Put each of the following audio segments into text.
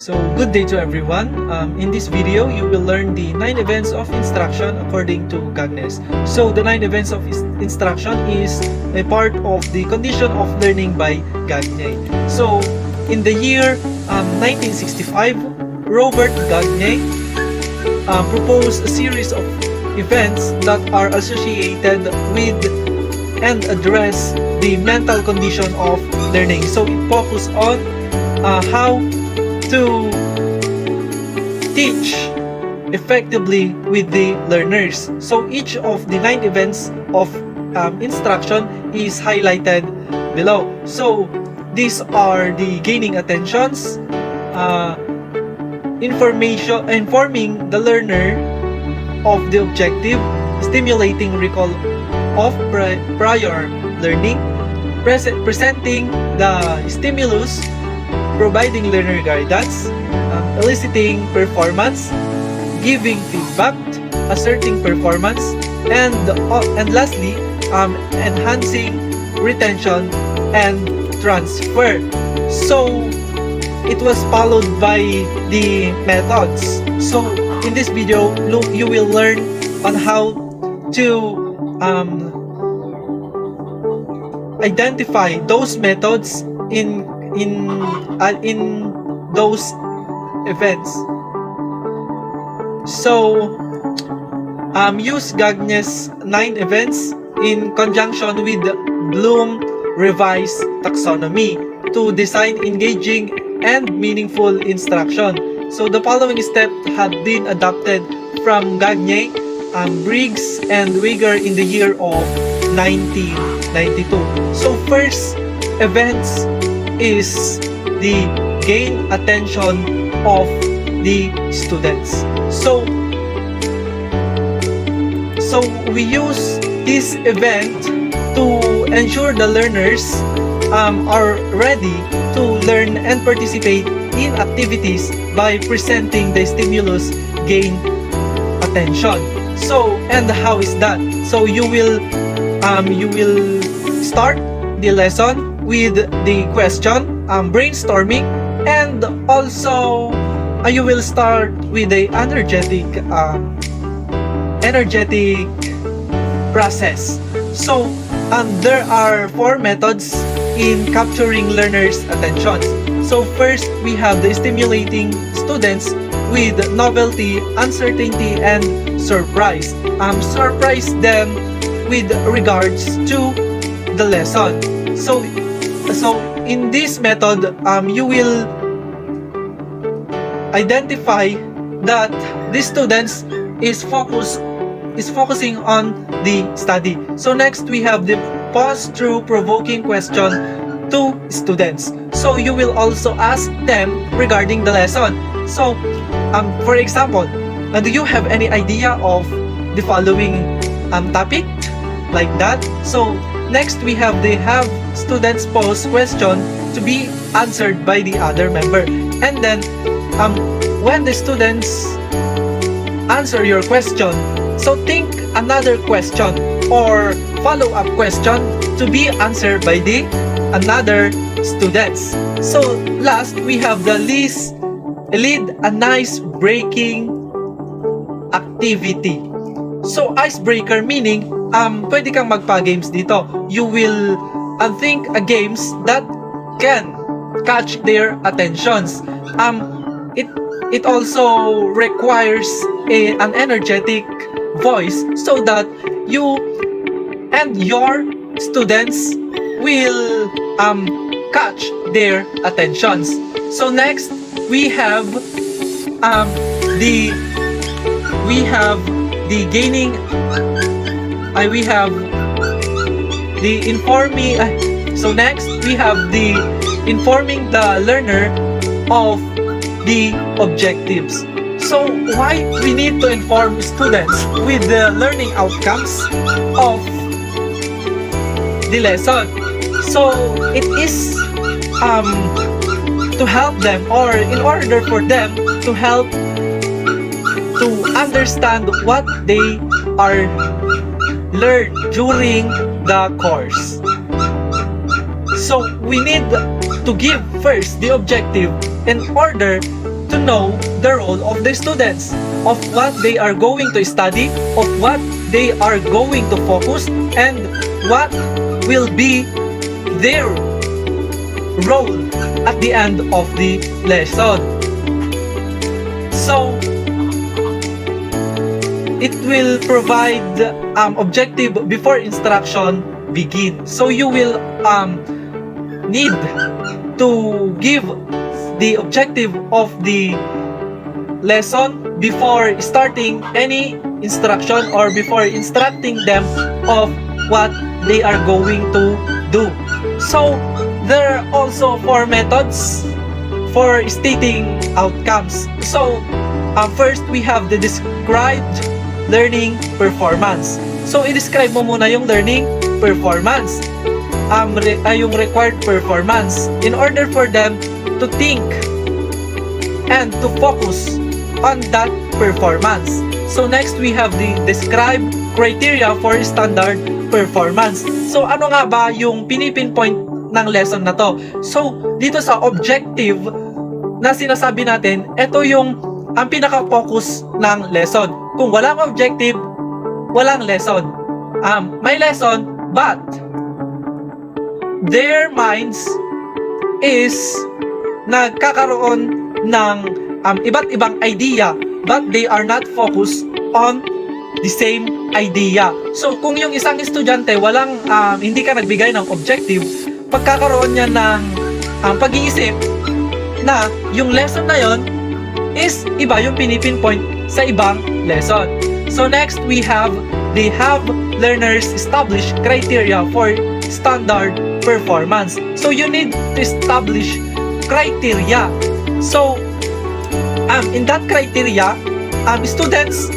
So, good day to everyone. In this video, you will learn the 9 events of instruction according to Gagne. So, the 9 events of instruction is a part of the condition of learning by Gagne. So, in the year 1965, Robert Gagne proposed a series of events that are associated with and address the mental condition of learning. So, it focused on how to teach effectively with the learners. So each of the 9 events of instruction is highlighted below. So these are the gaining attentions, informing the learner of the objective, stimulating recall of prior learning, presenting the stimulus, providing learner guidance, eliciting performance, giving feedback, asserting performance, and lastly, enhancing retention and transfer. So it was followed by the methods. So in this video, you will learn on how to identify those methods in those events. So use Gagne's 9 events in conjunction with Bloom revised taxonomy to design engaging and meaningful instruction. So the following steps have been adopted from Gagne, Briggs, and Wigger in the year of 1992. So first events is the gain attention of the students. So we use this event to ensure the learners are ready to learn and participate in activities by presenting the stimulus gain attention. So, and how is that? So you will start the lesson with the question, brainstorming, and also you will start with the energetic process. So there are 4 methods in capturing learners' attention. So first, we have the stimulating students with novelty, uncertainty, and surprise. Surprise them with regards to the lesson. So in this method, you will identify that the students is focusing on the study. So next, we have the pause through provoking question to students. So you will also ask them regarding the lesson. So for example, do you have any idea of the following topic? Like that. So next, we have students pose question to be answered by the other member. And then when the students answer your question, so think another question or follow-up question to be answered by the another students. So last, we have the lead a nice breaking activity. So icebreaker meaning pwede kang magpa-games dito. You will think a games that can catch their attentions. It also requires an energetic voice so that you and your students will catch their attentions. So next, we have the gaining. We have the informing. So next, we have the informing the learner of the objectives. So why we need to inform students with the learning outcomes of the lesson? So it is to help them, or in order for them to help to understand what they are learned during the course. So we need to give first the objective in order to know the role of the students, of what they are going to study, of what they are going to focus, and what will be their role at the end of the lesson. So, it will provide objective before instruction begin. So you will need to give the objective of the lesson before starting any instruction or before instructing them of what they are going to do. So there are also 4 methods for stating outcomes. So first we have the described learning performance. So i-describe mo muna yung learning performance, yung required performance in order for them to think and to focus on that performance. So next we have the described criteria for standard performance. So ano nga ba yung pinipinpoint ng lesson na to? So dito sa objective na sinasabi natin, ito yung ang pinaka-focus ng lesson. Kung walang objective, walang lesson. May lesson, but their minds is nagkakaroon ng iba't ibang idea, but they are not focused on the same idea. So kung yung isang estudyante walang hindi ka nagbigay ng objective, pagkakaroon niya ng pag-iisip na yung lesson na yon is iba yung pinipinpoint sa ibang lesson. So next we have learners establish criteria for standard performance. So you need to establish criteria. So in that criteria, students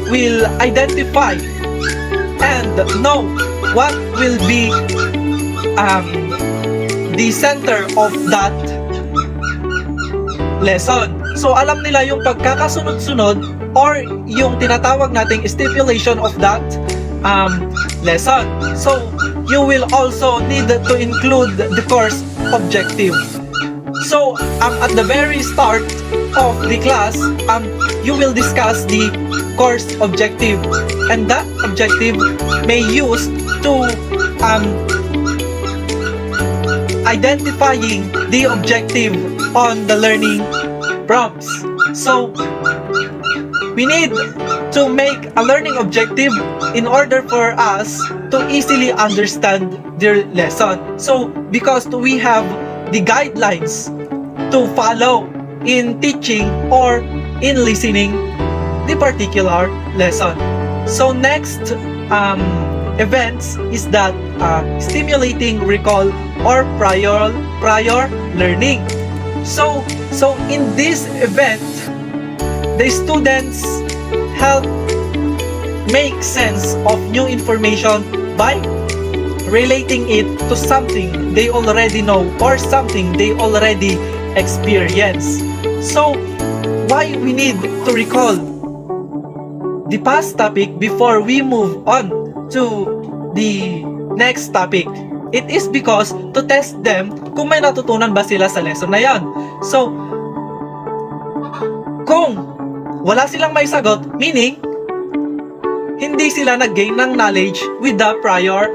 will identify and know what will be the center of that lesson. So alam nila yung pagkakasunod-sunod or yung tinatawag nating stipulation of that lesson. So you will also need to include the course objective. So at the very start of the class, you will discuss the course objective, and that objective may use to identifying the objective on the learning prompts. So we need to make a learning objective in order for us to easily understand their lesson. So because we have the guidelines to follow in teaching or in listening the particular lesson. So next events is that stimulating recall or prior learning. So in this event, the students help make sense of new information by relating it to something they already know or something they already experience. So why we need to recall the past topic before we move on to the next topic? It is because to test them kung may natutunan ba sila sa lesson na yan. So kung wala silang may sagot, meaning hindi sila nag-gain ng knowledge with the prior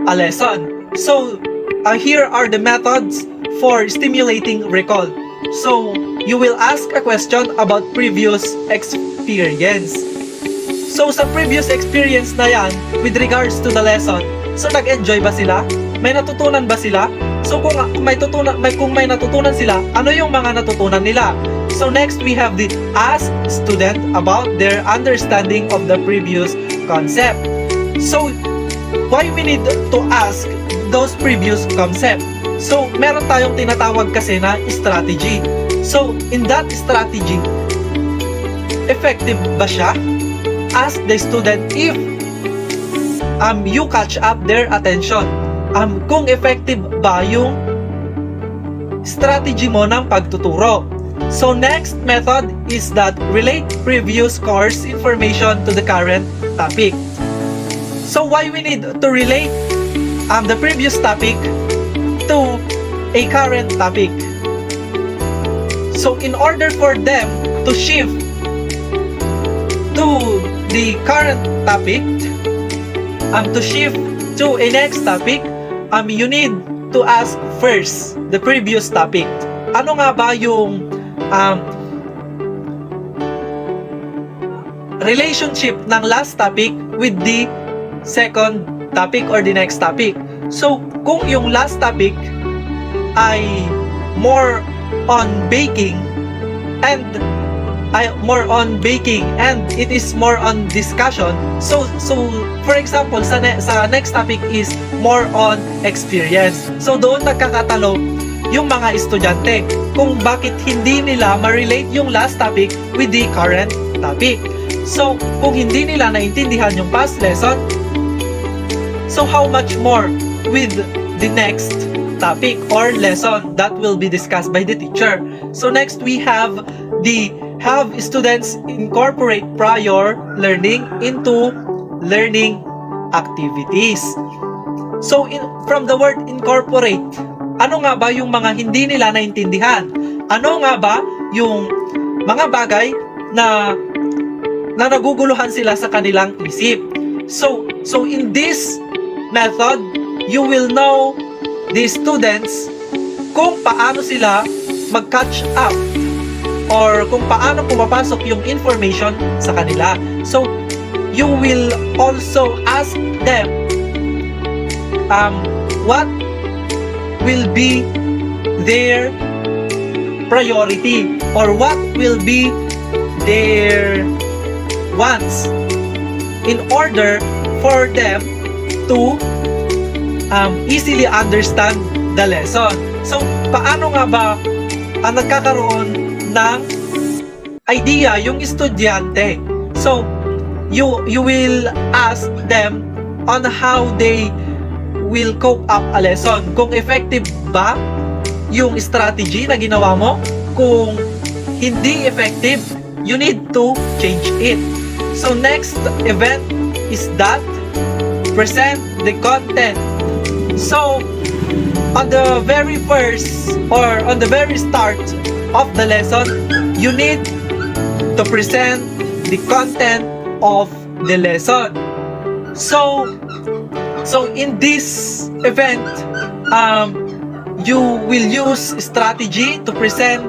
lesson. So here are the methods for stimulating recall. So you will ask a question about previous experience. So sa previous experience na yan with regards to the lesson, so nag-enjoy ba sila? May natutunan ba sila? So kung may natutunan sila, ano yung mga natutunan nila? So next we have the ask student about their understanding of the previous concept. So why we need to ask those previous concept? So meron tayong tinatawag kasi na strategy. So in that strategy, effective ba siya? Ask the student if you catch up their attention. Kung effective ba yung strategy mo ng pagtuturo. So next method is that relate previous course information to the current topic. So why we need to relate the previous topic to a current topic? So in order for them to shift to the current topic, to shift to a next topic, you need to ask first the previous topic. Ano nga ba yung relationship ng last topic with the second topic or the next topic? So, kung yung last topic ay more on baking and it is more on discussion, so for example sa next topic is more on experience, so doon nagkakatalo yung mga estudyante kung bakit hindi nila ma-relate yung last topic with the current topic. So kung hindi nila naintindihan yung past lesson, so how much more with the next topic or lesson that will be discussed by the teacher. So next we have students incorporate prior learning into learning activities. So from the word incorporate, ano nga ba yung mga hindi nila naintindihan? Ano nga ba yung mga bagay na naguguluhan sila sa kanilang isip? So in this method, you will know the students kung paano sila mag-catch up or kung paano pumapasok yung information sa kanila. So, you will also ask them what will be their priority or what will be their wants in order for them to easily understand the lesson. So, paano nga ba nagkakaroon ng idea yung estudyante? So, you will ask them on how they will cope up a lesson. Kung effective ba yung strategy na ginawa mo. Kung hindi effective, you need to change it. So, next event is that present the content. So, on the very first or on the very start of the lesson, you need to present the content of the lesson. So in this event, you will use strategy to present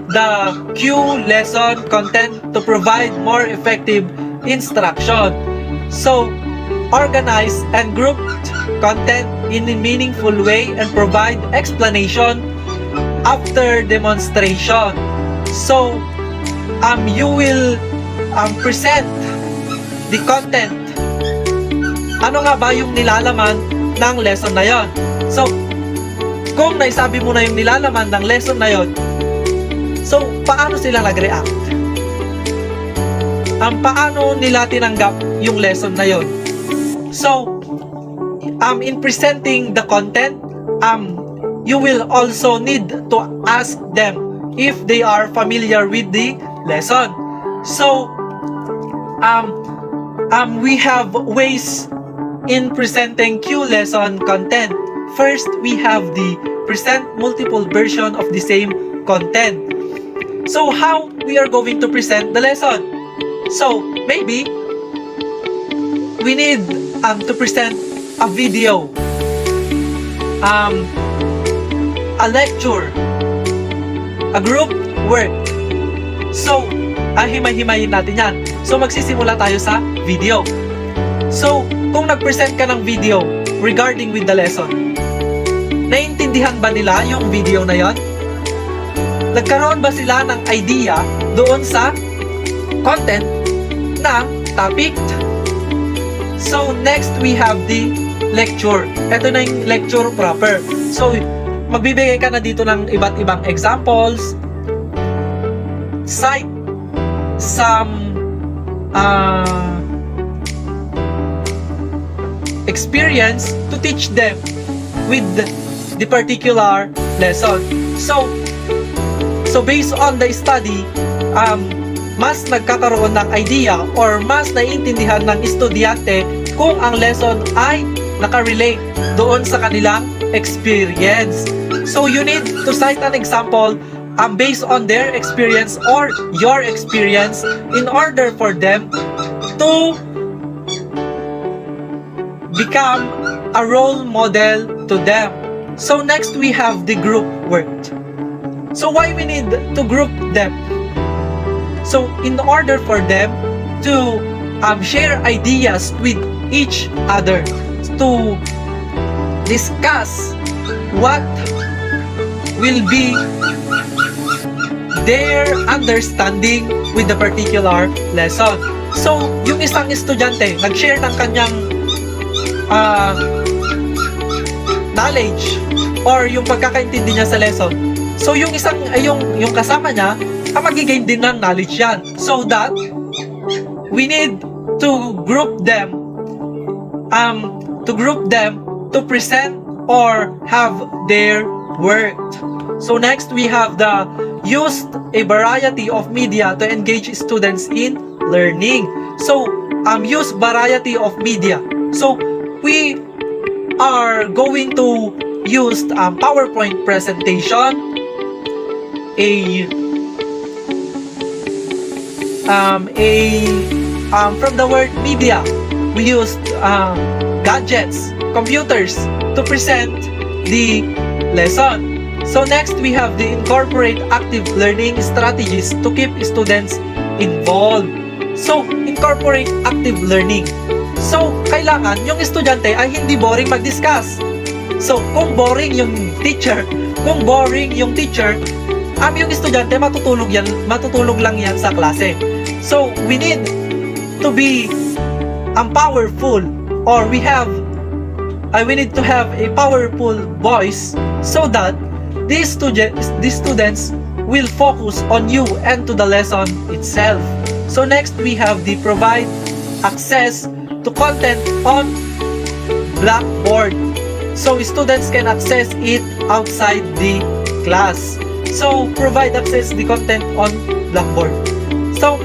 the cue lesson content to provide more effective instruction. So, organize and group content in a meaningful way and provide explanation after demonstration. So, you will present the content. Ano nga ba yung nilalaman ng lesson na yon? So, kung naisabi mo na yung nilalaman ng lesson na yon, so, paano sila nag-react? Paano nila tinanggap yung lesson na yon? So, in presenting the content, you will also need to ask them if they are familiar with the lesson. So, we have ways in presenting Q lesson content. First, we have the present multiple version of the same content. So, how we are going to present the lesson? So, maybe we need to present a video, a lecture, a group work. So, himay-himayin natin yan. So, magsisimula tayo sa video. So, kung nag-present ka ng video regarding with the lesson, naiintindihan ba nila yung video na yon? Nagkaroon ba sila ng idea doon sa content ng topic? So, next we have the lecture. Ito na yung lecture proper. So, magbibigay ka na dito ng iba't ibang examples. Cite some experience to teach them with the particular lesson. So based on the study, mas nagkakaroon ng idea or mas naiintindihan ng estudyante kung ang lesson ay nakarelate doon sa kanilang experience. So you need to cite an example based on their experience or your experience in order for them to become a role model to them. So next we have the group work. So why we need to group them? So in order for them to share ideas with each other, to discuss what will be their understanding with the particular lesson. So, yung isang estudyante, nag-share ng kanyang knowledge or yung pagkakaintindi niya sa lesson. So, yung yung kasama niya, magigain din ng knowledge yan. So that, we need to group them to present or have their work. So next we have the used a variety of media to engage students in learning. So use variety of media. So we are going to use PowerPoint presentation, from the word media, we used gadgets, computers to present the lesson. So next we have the incorporate active learning strategies to keep students involved. So incorporate active learning. So kailangan yung estudyante ay hindi boring mag-discuss. So kung boring yung teacher, yung estudyante matutulog lang yan sa klase. So we need to be powerful, or we need to have a powerful voice so that these students will focus on you and to the lesson itself. So next we have the provide access to content on Blackboard. So students can access it outside the class. So provide access the content on Blackboard. So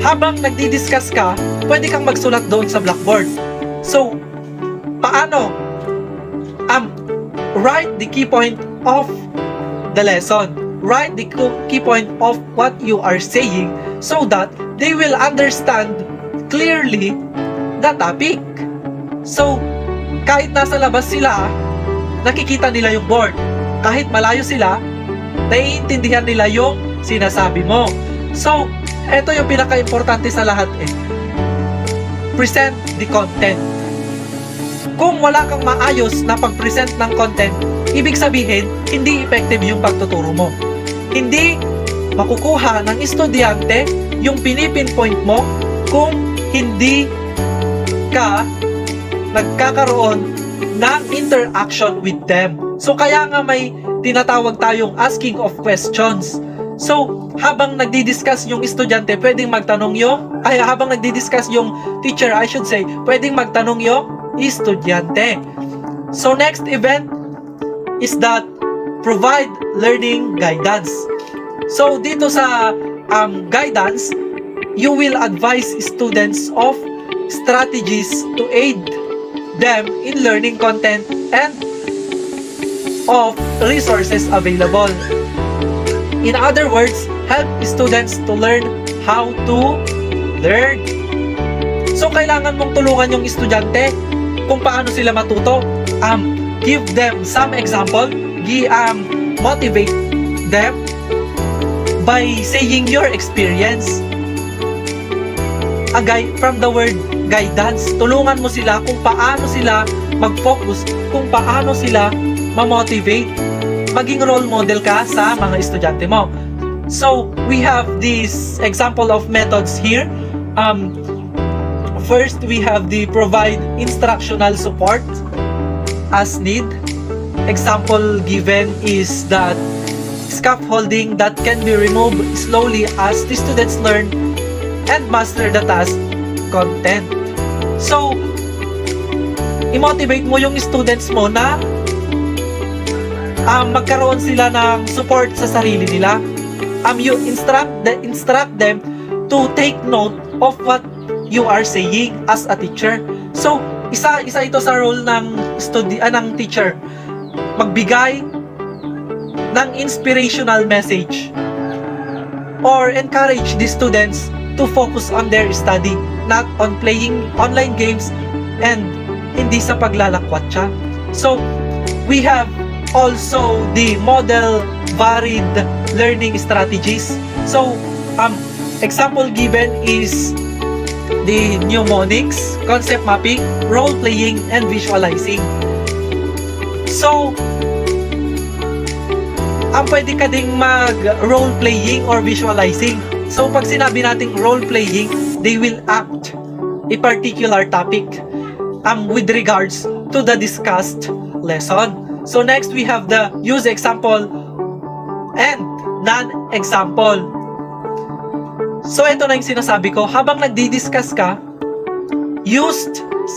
habang nagdi-discuss ka, pwede kang magsulat doon sa Blackboard. So paano? Write the key point of the lesson. Write the key point of what you are saying so that they will understand clearly the topic. So, kahit nasa labas sila, nakikita nila yung board. Kahit malayo sila, naiintindihan nila yung sinasabi mo. So, eto yung pinaka-importante sa lahat present the content. Kung wala kang maayos na pag-present ng content, ibig sabihin, hindi effective yung pagtuturo mo. Hindi makukuha ng estudyante yung pinipinpoint mo kung hindi ka nagkakaroon ng interaction with them. So kaya nga may tinatawag tayong asking of questions. So habang nagdi-discuss yung estudyante, pwedeng magtanong habang nagdi-discuss yung teacher, I should say, pwedeng magtanong yung estudyante. So next event is that provide learning guidance. So dito sa guidance, you will advise students of strategies to aid them in learning content and of resources available. In other words, help students to learn how to learn. So kailangan mong tulungan yung estudyante kung paano sila matuto. Give them some example, motivate them by saying your experience. From the word guidance, tulungan mo sila kung paano sila mag-focus, kung paano sila ma-motivate. Maging role model ka sa mga estudyante mo. So, we have this example of methods here. First, we have the provide instructional support as need. Example given is that scaffolding that can be removed slowly as the students learn and master the task content. So, i-motivate mo yung students mo na magkaroon sila ng support sa sarili nila. You instruct them to take note of what you are saying as a teacher. So, isa ito sa role ng teacher. Magbigay ng inspirational message or encourage the students to focus on their study, not on playing online games and hindi sa paglalakwatsa. So, we have also the model varied learning strategies. So, example given is the mnemonics, concept mapping, role-playing, and visualizing. So, pwede ka ding mag-role-playing or visualizing. So, pag sinabi nating role-playing, they will act a particular topic with regards to the discussed lesson. So, next we have the use example and non-example. So, ito na yung sinasabi ko. Habang nagdi-discuss ka, use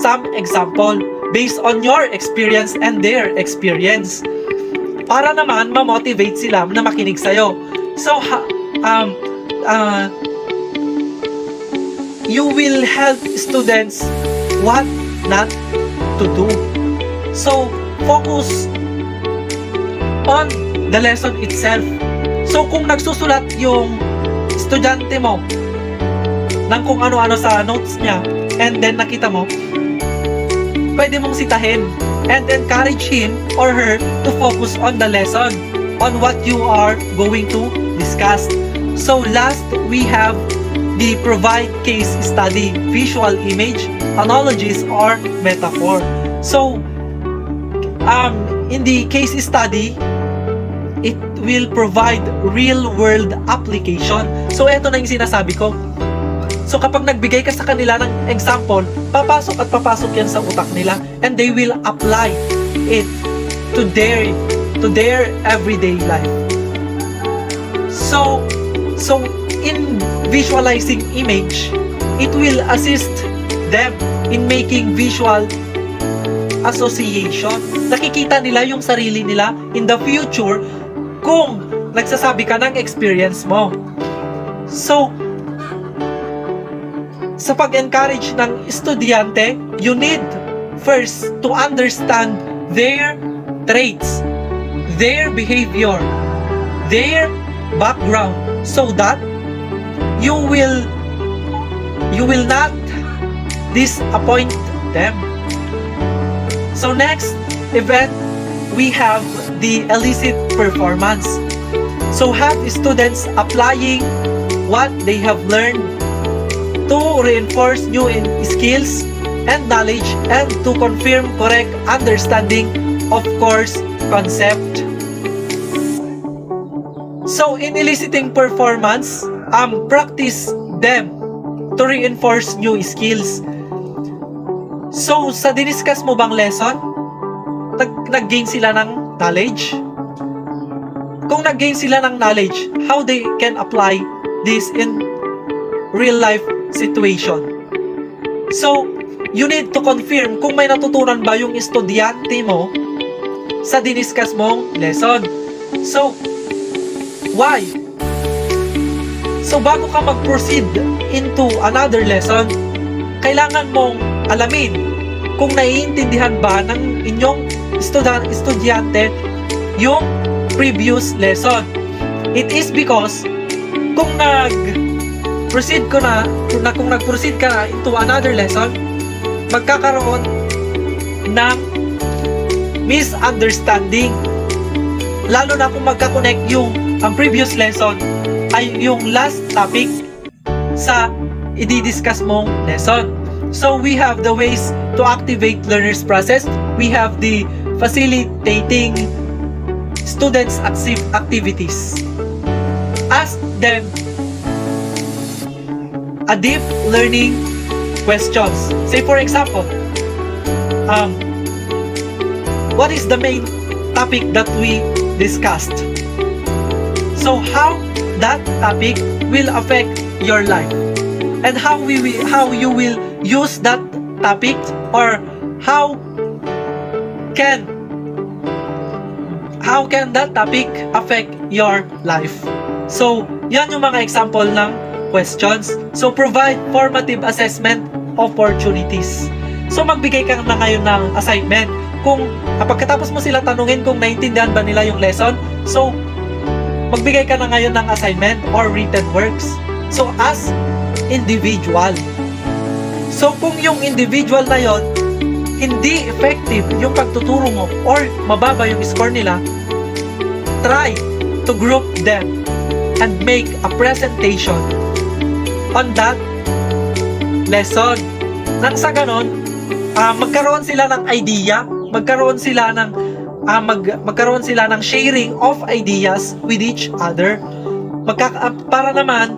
some example based on your experience and their experience. Para naman ma-motivate sila na makinig sa'yo. So, you will help students what not to do. So, focus on the lesson itself. So, kung nagsusulat yung estudyante mo ng kung ano-ano sa notes niya and then nakita mo, pwede mong sitahin and encourage him or her to focus on the lesson, on what you are going to discuss. So last, we have the provide case study, visual image, analogies, or metaphor. So, in the case study, it will provide real-world application. So, ito na yung sinasabi ko. So, kapag nagbigay ka sa kanila ng example, papasok at papasok yan sa utak nila and they will apply it to their everyday life. So in visualizing image, it will assist them in making visual association. Nakikita nila yung sarili nila in the future kung nagsasabi ka ng experience mo. So, sa pag-encourage ng estudyante, you need first to understand their traits, their behavior, their background, so that you will not disappoint them. So next event, we have the elicit performance. So have students applying what they have learned to reinforce new skills and knowledge and to confirm correct understanding of course concept. So in eliciting performance, practice them to reinforce new skills. So sa diniscuss mo bang lesson, nag-gain sila ng knowledge? Kung nag-gain sila ng knowledge, how they can apply this in real life situation. So, you need to confirm kung may natutunan ba yung estudyante mo sa diniscuss mong lesson. So, why? So, bago ka mag-proceed into another lesson, kailangan mong alamin kung naiintindihan ba ng inyong estudyante yung previous lesson. It is because kung nag-proceed ka na into another lesson, magkakaroon ng misunderstanding. Lalo na kung magka-connect yung ang previous lesson ay yung last topic sa i-discuss mong lesson. So we have the ways to activate learners process. We have the facilitating students activities. Ask them a deep learning questions. Say for example, what is the main topic that we discussed? So how that topic will affect your life and how you will use that topic, or how can that topic affect your life. So yan yung mga example ng questions. So provide formative assessment opportunities. So magbigay ka na ngayon ng assignment. kung pagkatapos mo sila tanungin kung naintindihan ba nila yung lesson, so magbigay ka na ngayon ng assignment or written works. So as individual. So kung yung individual na yon hindi effective yung pagtuturo mo or mababa yung score nila, try to group them and make a presentation on that lesson. Nang sa ganon, magkaroon sila ng idea, magkaroon sila ng sharing of ideas with each other. Para naman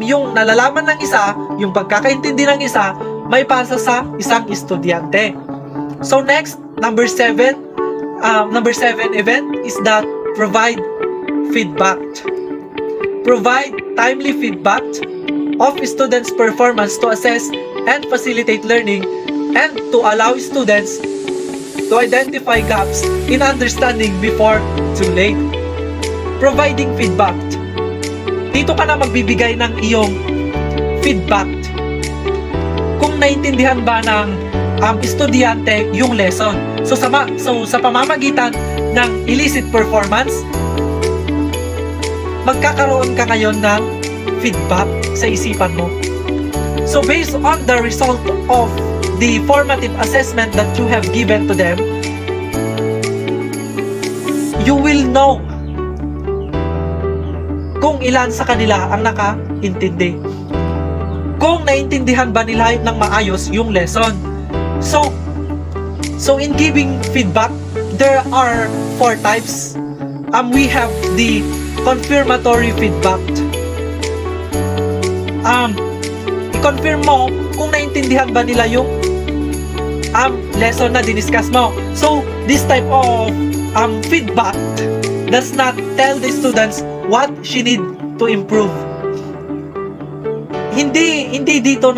yung nalalaman ng isa, yung pagkakaintindi ng isa, may pasa sa isang estudyante. So next, number 7 event is that provide feedback. Provide timely feedback of students' performance to assess and facilitate learning and to allow students to identify gaps in understanding before too late. Providing feedback. Dito ka na magbibigay ng iyong feedback. Kung naintindihan ba ng estudyante yung lesson. So sa pamamagitan ng illicit performance, magkakaroon ka ngayon ng feedback sa isipan mo. So based on the result of the formative assessment that you have given to them, you will know kung ilan sa kanila ang nakaintindi. Kung naintindihan ba nila ng maayos yung lesson. So in giving feedback, there are 4 types. We have the confirmatory feedback. I-confirm mo kung naintindihan ba nila yung lesson na diniscuss mo. So this type of feedback does not tell the students what she need to improve. Hindi dito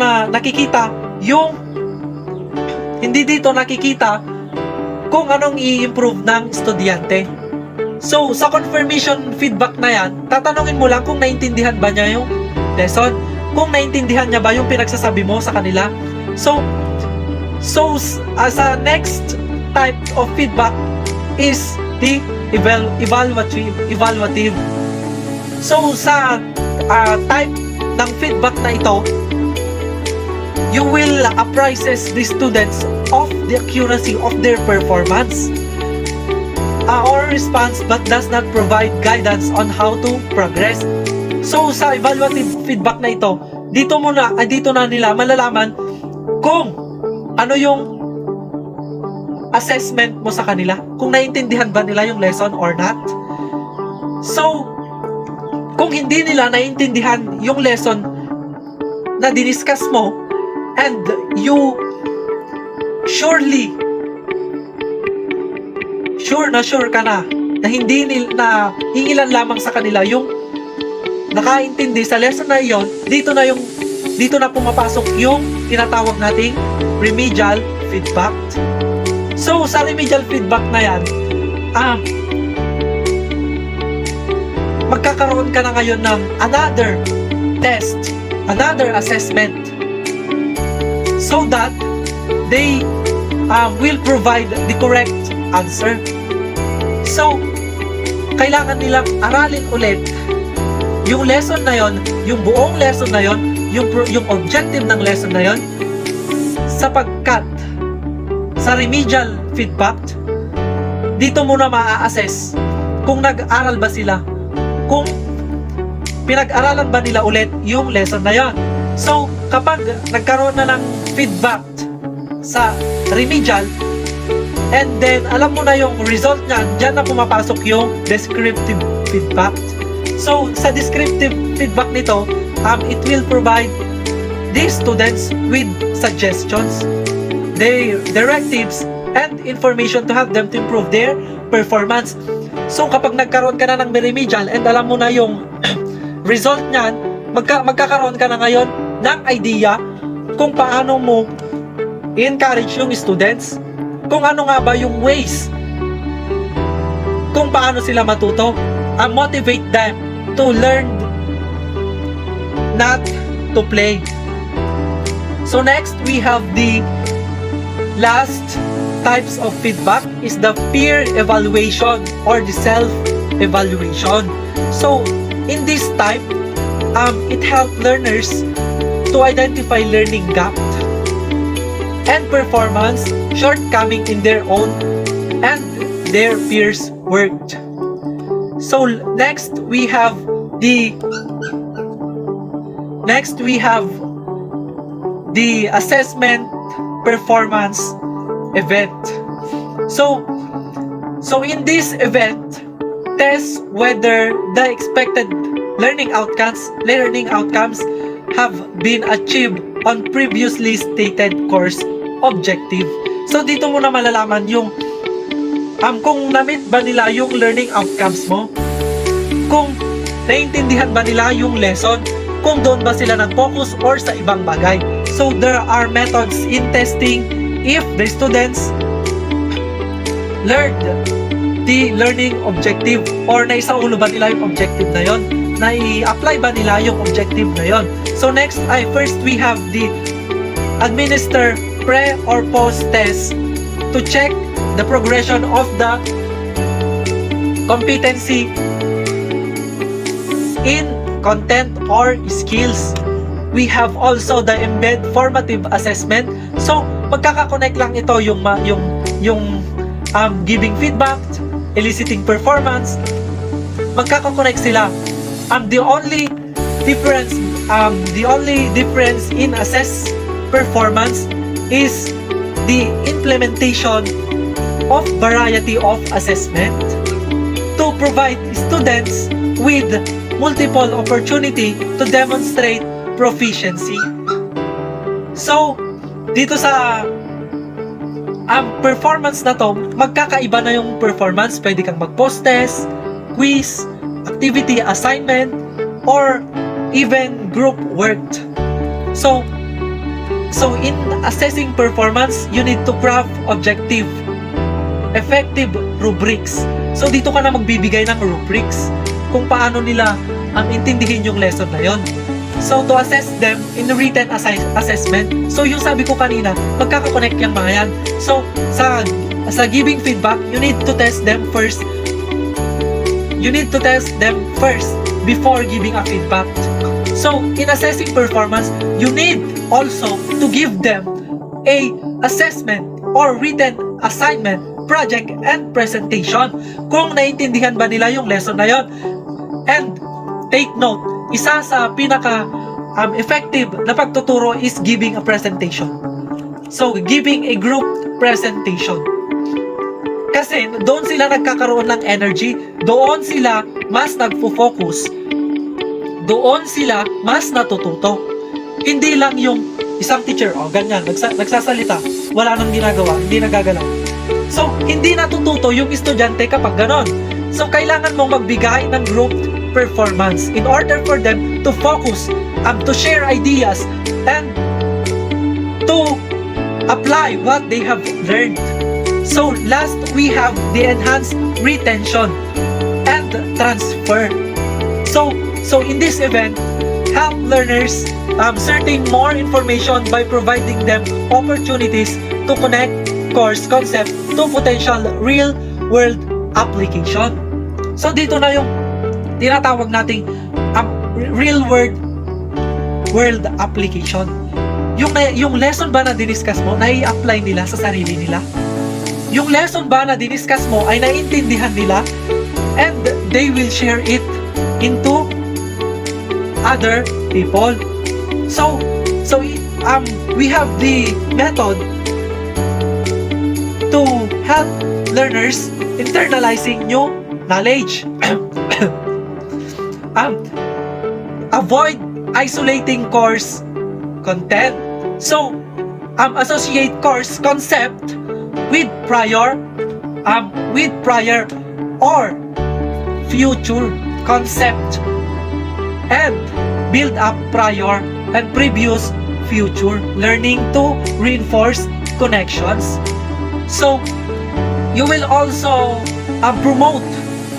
nakikita kung anong i-improve ng estudyante. So, sa confirmation feedback na yan, tatanungin mo lang kung naintindihan ba niya yung lesson, kung naintindihan niya ba yung pinagsasabi mo sa kanila. So as a next type of feedback is the evaluative. So, sa type ng feedback na ito, you will appraises the students of the accuracy of their performance or response but does not provide guidance on how to progress. So sa evaluative feedback na ito, dito na nila malalaman kung ano yung assessment mo sa kanila, kung naintindihan ba nila yung lesson or not. So kung hindi nila naintindihan yung lesson na diniscuss mo, and you sure ka na hindi na iilan lamang sa kanila yung nakaintindi sa lesson na iyon, dito na pumapasok yung tinatawag nating remedial feedback. So sa remedial feedback na yan, magkakaroon ka na ngayon ng another test, another assessment, so that they will provide the correct answer. So, kailangan nilang aralin ulit yung lesson na yon, yung buong lesson na yon, yung objective ng lesson na yon, sapagkat sa remedial feedback, dito muna maa-assess kung nag-aral ba sila, kung pinag-aralan ba nila ulit yung lesson na yon. So, kapag nagkaroon na ng feedback sa remedial, and then alam mo na yung result niyan, dyan na pumapasok yung descriptive feedback. So, sa descriptive feedback nito, it will provide the students with suggestions, their directives, and information to help them to improve their performance. So, kapag nagkaroon ka na ng remedial and alam mo na yung result niyan, magkakaroon ka na ngayon ng idea kung paano mo i-encourage yung students, kung ano nga ba yung ways kung paano sila matuto, motivate them to learn, not to play. So next, we have the last types of feedback is the peer evaluation or the self-evaluation. So, in this type, it helps learners to identify learning gap and performance shortcoming in their own and their peers' work. So next we have the assessment performance event. So in this event, test whether the expected learning outcomes have been achieved on previously stated course objective. So dito mo na malalaman yung kung na-meet ba nila yung learning outcomes mo, kung naiintindihan ba nila yung lesson, kung doon ba sila nag-focus or sa ibang bagay. So there are methods in testing if the students learned the learning objective or naisaulo ba nila yung objective na yon, nai-apply ba nila yung objective na yon. So next first we have the administer pre or post test to check the progression of the competency in content or skills. We have also the embed formative assessment. So magkaka-connect lang ito yung giving feedback, eliciting performance. Magkaka-connect sila. The only difference in assess performance is the implementation of variety of assessment to provide students with multiple opportunity to demonstrate proficiency. So, dito sa performance na to, magkakaiba na yung performance. Pwede kang mag-post test, quiz, activity assignment, or even group work. So in assessing performance, you need to craft objective, effective rubrics. So dito ka na magbibigay ng rubrics kung paano nila intindihin yung lesson na yon. So to assess them in written assessment, so yung sabi ko kanina, magkaka-connect yung mga yan. So sa giving feedback, you need to test them first. You need to test them first before giving a feedback. So in assessing performance, you need also to give them a assessment or written assignment, project, and presentation kung naiintindihan ba nila yung lesson na yon. And take note, isa sa pinaka effective na pagtuturo is giving a presentation. So giving a group presentation, kasi doon sila nagkakaroon ng energy, doon sila mas nagfo-focus, doon sila mas natututo. Hindi lang yung isang teacher, ganyan, nagsasalita, wala nang ginagawa, hindi nagagalaw. So, hindi natututo yung estudyante kapag ganon. So, kailangan mong magbigay ng group performance in order for them to focus, to share ideas, and to apply what they have learned. So, last, we have the enhanced retention and transfer. So in this event, help learners certain more information by providing them opportunities to connect course concept to potential real-world application. So dito na yung tinatawag nating real-world application. Yung lesson ba na diniscuss mo, nai-apply nila sa sarili nila? Yung lesson ba na diniscuss mo ay naiintindihan nila and they will share it into other people. So we have the method to help learners internalizing new knowledge. Avoid isolating course content. So associate course concept with prior or future concept and build up prior and previous future learning to reinforce connections. So you will also promote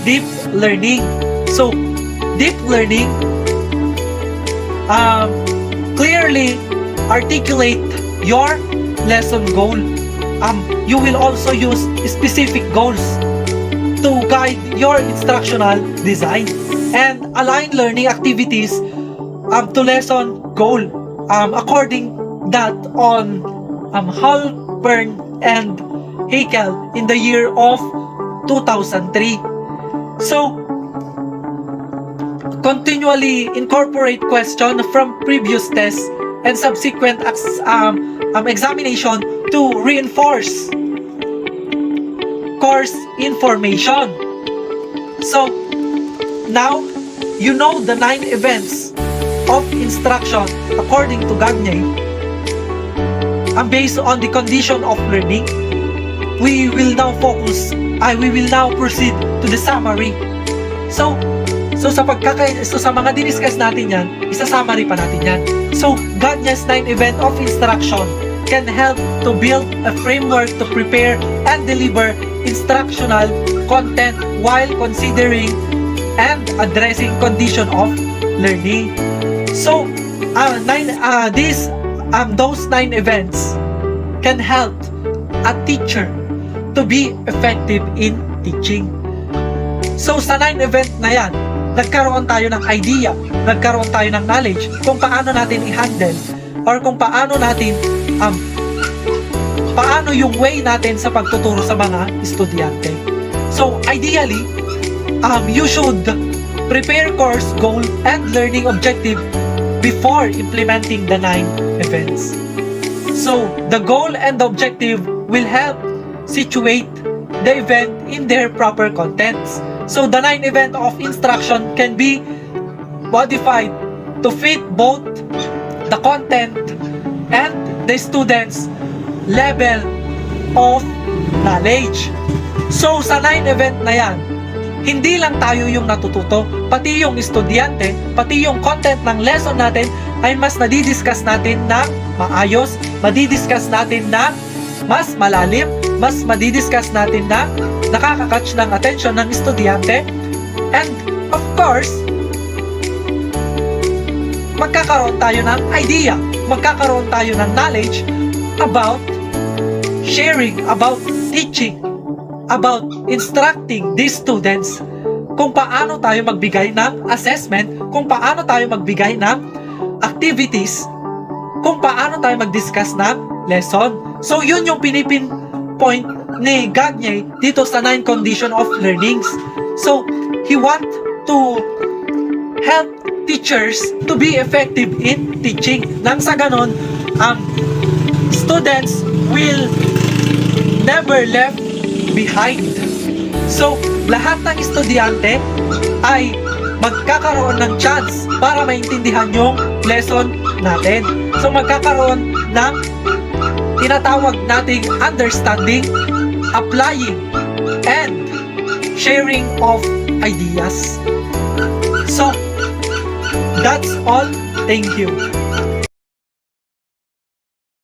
deep learning. So deep learning, clearly articulate your lesson goal. you will also use specific goals to guide your instructional design and align learning activities to lesson goal according that on Halpern and Haeckel in the year of 2003. So, continually incorporate question from previous tests and subsequent examination to reinforce course information. So, now, you know the 9 events of instruction according to Gagne. Based on the condition of learning, we will now proceed to the summary. So sa mga diniscuss natin yan, isa-summary pa natin yan. So, Gagne's 9 event of instruction can help to build a framework to prepare and deliver instructional content while considering and addressing condition of learning. So, those 9 events can help a teacher to be effective in teaching. So, sa 9 event na yan, nagkaroon tayo ng idea, nagkaroon tayo ng knowledge kung paano natin i-handle or kung paano natin paano yung way natin sa pagtuturo sa mga estudyante. So, ideally, you should prepare course goal and learning objective before implementing the 9 events. So, the goal and the objective will help situate the event in their proper contents. So, the 9 event of instruction can be modified to fit both the content and the student's level of knowledge. So, sa 9 event na yan, hindi lang tayo yung natututo, pati yung estudyante, pati yung content ng lesson natin ay mas nadidiscuss natin ng maayos, madidiscuss natin ng mas malalim, mas madidiscuss natin na nakaka-catch ng attention ng estudyante, and of course, magkakaroon tayo ng idea, magkakaroon tayo ng knowledge about sharing, about teaching, about instructing these students kung paano tayo magbigay ng assessment, kung paano tayo magbigay ng activities, kung paano tayo mag-discuss ng lesson. So, yun yung pinipinpoint ni Gagne dito sa 9 condition of learnings. So, he want to help teachers to be effective in teaching. Nang sa ganon, students will never left behind. So, lahat ng estudyante ay magkakaroon ng chance para maintindihan yung lesson natin. So, magkakaroon ng tinatawag nating understanding, applying, and sharing of ideas. So, that's all. Thank you.